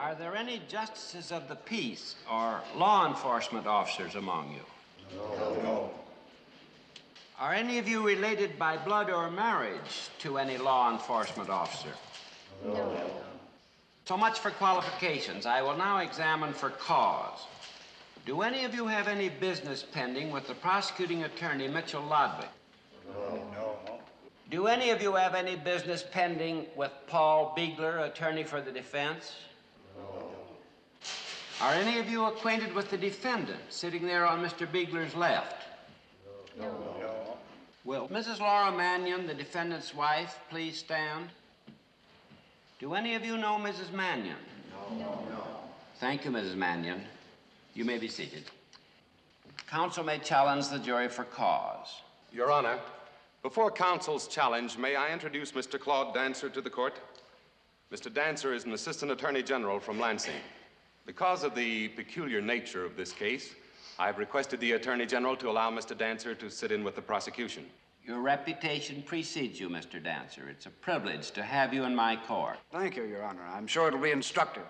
Are there any justices of the peace or law enforcement officers among you? No. Are any of you related by blood or marriage to any law enforcement officer? No. So much for qualifications. I will now examine for cause. Do any of you have any business pending with the prosecuting attorney, Mitchell Lodwick? No. Do any of you have any business pending with Paul Beegler, attorney for the defense? No. Are any of you acquainted with the defendant sitting there on Mr. Beegler's left? No. Will Mrs. Laura Mannion, the defendant's wife, please stand? Do any of you know Mrs. Mannion? No. Thank you, Mrs. Mannion. You may be seated. Counsel may challenge the jury for cause. Your Honor, before counsel's challenge, may I introduce Mr. Claude Dancer to the court? Mr. Dancer is an assistant attorney general from Lansing. Because of the peculiar nature of this case, I've requested the Attorney General to allow Mr. Dancer to sit in with the prosecution. Your reputation precedes you, Mr. Dancer. It's a privilege to have you in my court. Thank you, Your Honor. I'm sure it'll be instructive.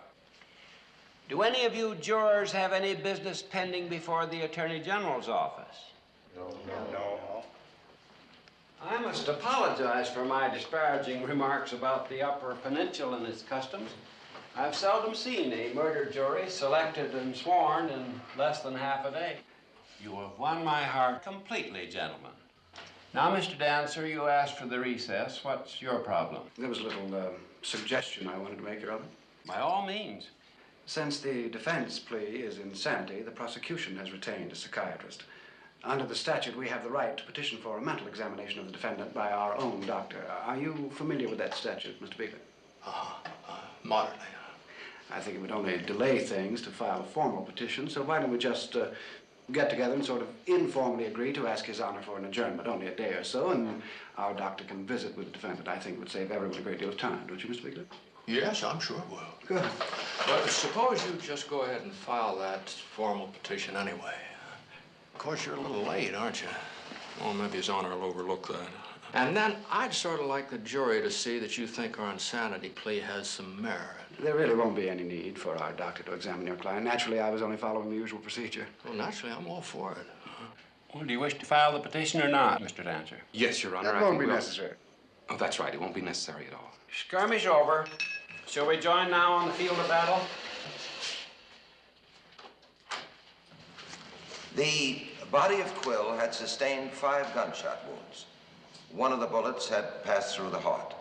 Do any of you jurors have any business pending before the Attorney General's office? No. I must apologize for my disparaging remarks about the Upper Peninsula and its customs. I've seldom seen a murder jury selected and sworn in less than half a day. You have won my heart completely, gentlemen. Now, Mr. Dancer, you asked for the recess. What's your problem? There was a little suggestion I wanted to make, Your Honor. By all means. Since the defense plea is insanity, the prosecution has retained a psychiatrist. Under the statute, we have the right to petition for a mental examination of the defendant by our own doctor. Are you familiar with that statute, Mr. Beeler? Moderately. I think it would only delay things to file a formal petition, so why don't we just get together and sort of informally agree to ask His Honor for an adjournment, only a day or so, and our doctor can visit with the defendant. I think it would save everyone a great deal of time, don't you, Mr. Beeler? Yes, I'm sure it will. Good. But suppose you just go ahead and file that formal petition anyway. Of course, you're a little late, aren't you? Well, maybe His Honor will overlook that. And then I'd sort of like the jury to see that you think our insanity plea has some merit. There really won't be any need for our doctor to examine your client. Naturally, I was only following the usual procedure. Well, naturally, I'm all for it. Well, do you wish to file the petition or not, Mr. Dancer? Yes, Your Honor. That won't be necessary. Oh, that's right. It won't be necessary at all. Skirmish over. Shall we join now on the field of battle? The body of Quill had sustained 5 gunshot wounds. One of the bullets had passed through the heart.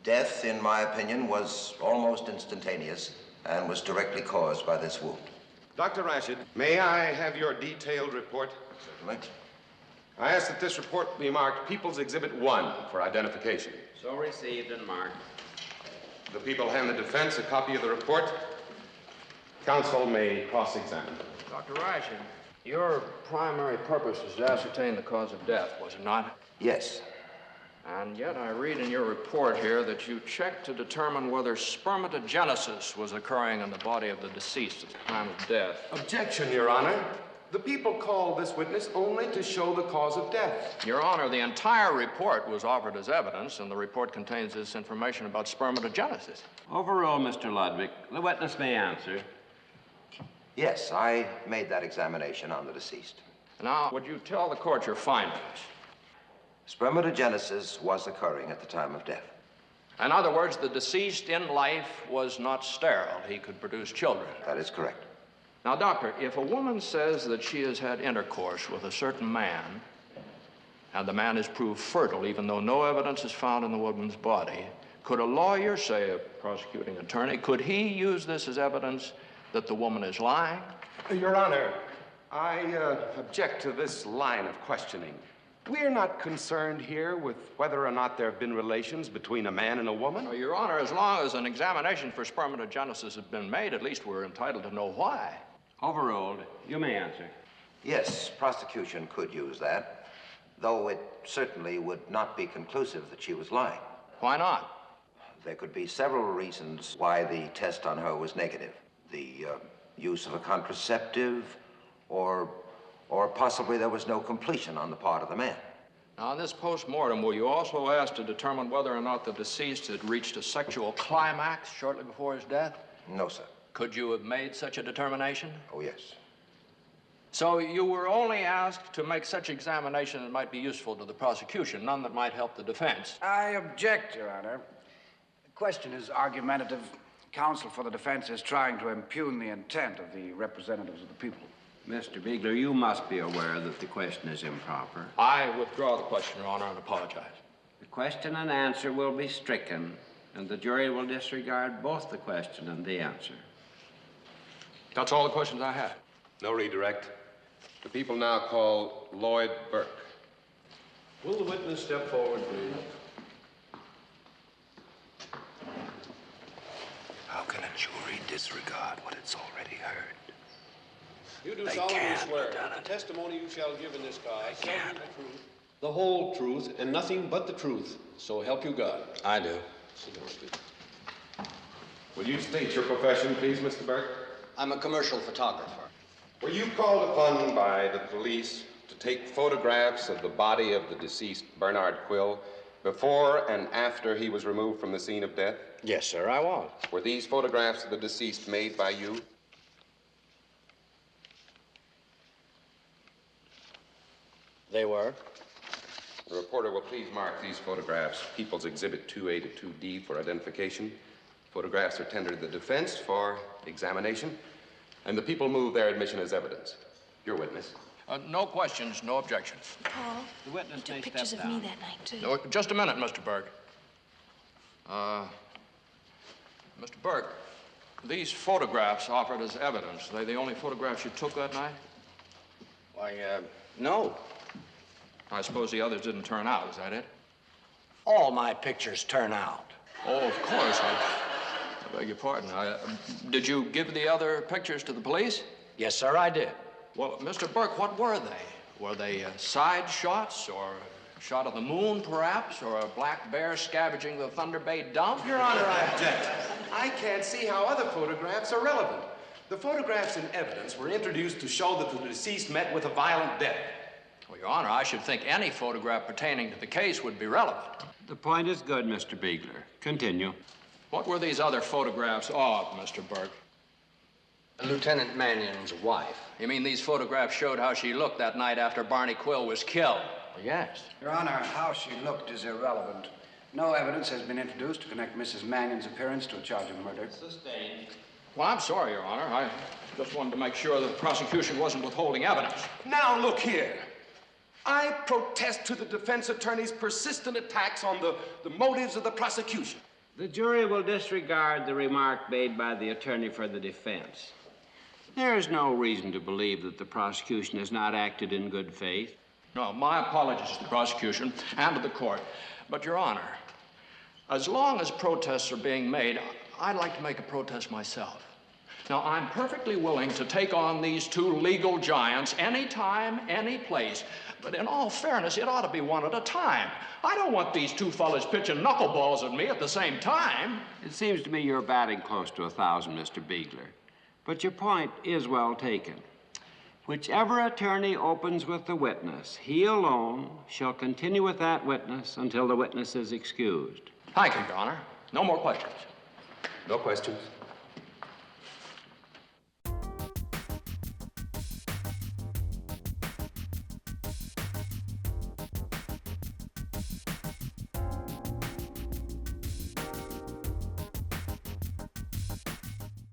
Death, in my opinion, was almost instantaneous and was directly caused by this wound. Dr. Rashid, may I have your detailed report? Certainly. I ask that this report be marked People's Exhibit 1 for identification. So received and marked. The people hand the defense a copy of the report. Counsel may cross-examine. Dr. Rashid, your primary purpose is to ascertain the cause of death, was it not? Yes. And yet I read in your report here that you checked to determine whether spermatogenesis was occurring in the body of the deceased at the time of death. Objection, Your Honor. The people called this witness only to show the cause of death. Your Honor, the entire report was offered as evidence, and the report contains this information about spermatogenesis. Overruled, Mr. Ludwig. The witness may answer. Yes, I made that examination on the deceased. Now, would you tell the court your findings? Spermatogenesis was occurring at the time of death. In other words, the deceased in life was not sterile. He could produce children. That is correct. Now, doctor, if a woman says that she has had intercourse with a certain man, and the man is proved fertile, even though no evidence is found in the woman's body, could a lawyer, say a prosecuting attorney, could he use this as evidence that the woman is lying? Your Honor, I object to this line of questioning. We're not concerned here with whether or not there have been relations between a man and a woman. Well, Your Honor, as long as an examination for spermatogenesis has been made, at least we're entitled to know why. Overruled. You may answer. Yes, prosecution could use that, though it certainly would not be conclusive that she was lying. Why not? There could be several reasons why the test on her was negative. The use of a contraceptive, or possibly there was no completion on the part of the man. Now, in this post-mortem, were you also asked to determine whether or not the deceased had reached a sexual climax shortly before his death? No, sir. Could you have made such a determination? Oh, yes. So you were only asked to make such examination that might be useful to the prosecution, none that might help the defense. I object, Your Honor. The question is argumentative. Counsel for the defense is trying to impugn the intent of the representatives of the people. Mr. Beegler, you must be aware that the question is improper. I withdraw the question, Your Honor, and apologize. The question and answer will be stricken, and the jury will disregard both the question and the answer. That's all the questions I have. No redirect. The people now call Lloyd Burke. Will the witness step forward, please? How can a jury disregard what it's already heard? You do They solemnly can't, swear that Lieutenant. the testimony you shall give in this cause shall can't. be the truth, the whole truth, and nothing but the truth. So help you God. I do. Sit down, please. Will you state your profession, please, Mr. Burke? I'm a commercial photographer. Were you called upon by the police to take photographs of the body of the deceased Bernard Quill before and after he was removed from the scene of death? Yes, sir, I was. Were these photographs of the deceased made by you? They were. The reporter will please mark these photographs People's Exhibit 2A to 2D for identification. Photographs are tendered to the defense for examination, and the people move their admission as evidence. Your witness. No questions, no objections. Paul, The witness you may took pictures step of me down. that night, too. No, just a minute, Mr. Burke. Mr. Burke, these photographs offered as evidence, are they the only photographs you took that night? Why, no. I suppose the others didn't turn out, is that it? All my pictures turn out. Oh, of course. I beg your pardon. Did you give the other pictures to the police? Yes, sir, I did. Well, Mr. Burke, what were they? Were they side shots, or a shot of the moon, perhaps, or a black bear scavenging the Thunder Bay dump? Your Honor, I object. I can't see how other photographs are relevant. The photographs in evidence were introduced to show that the deceased met with a violent death. Well, Your Honor, I should think any photograph pertaining to the case would be relevant. The point is good, Mr. Beegler. Continue. What were these other photographs of, Mr. Burke? Lieutenant Mannion's wife. You mean these photographs showed how she looked that night after Barney Quill was killed? Yes. Your Honor, how she looked is irrelevant. No evidence has been introduced to connect Mrs. Mannion's appearance to a charge of murder. Well, I'm sorry, Your Honor. I just wanted to make sure that the prosecution wasn't withholding evidence. Now, look here. I protest to the defense attorney's persistent attacks on the motives of the prosecution. The jury will disregard the remark made by the attorney for the defense. There is no reason to believe that the prosecution has not acted in good faith. No, my apologies to the prosecution and to the court. But, Your Honor, as long as protests are being made, I'd like to make a protest myself. Now, I'm perfectly willing to take on these two legal giants anytime, any place. But in all fairness, it ought to be one at a time. I don't want these two fellas pitching knuckleballs at me at the same time. It seems to me you're batting close to 1,000, Mr. Beegler. But your point is well taken. Whichever attorney opens with the witness, he alone shall continue with that witness until the witness is excused. Thank you, Your Honor. No more questions. No questions.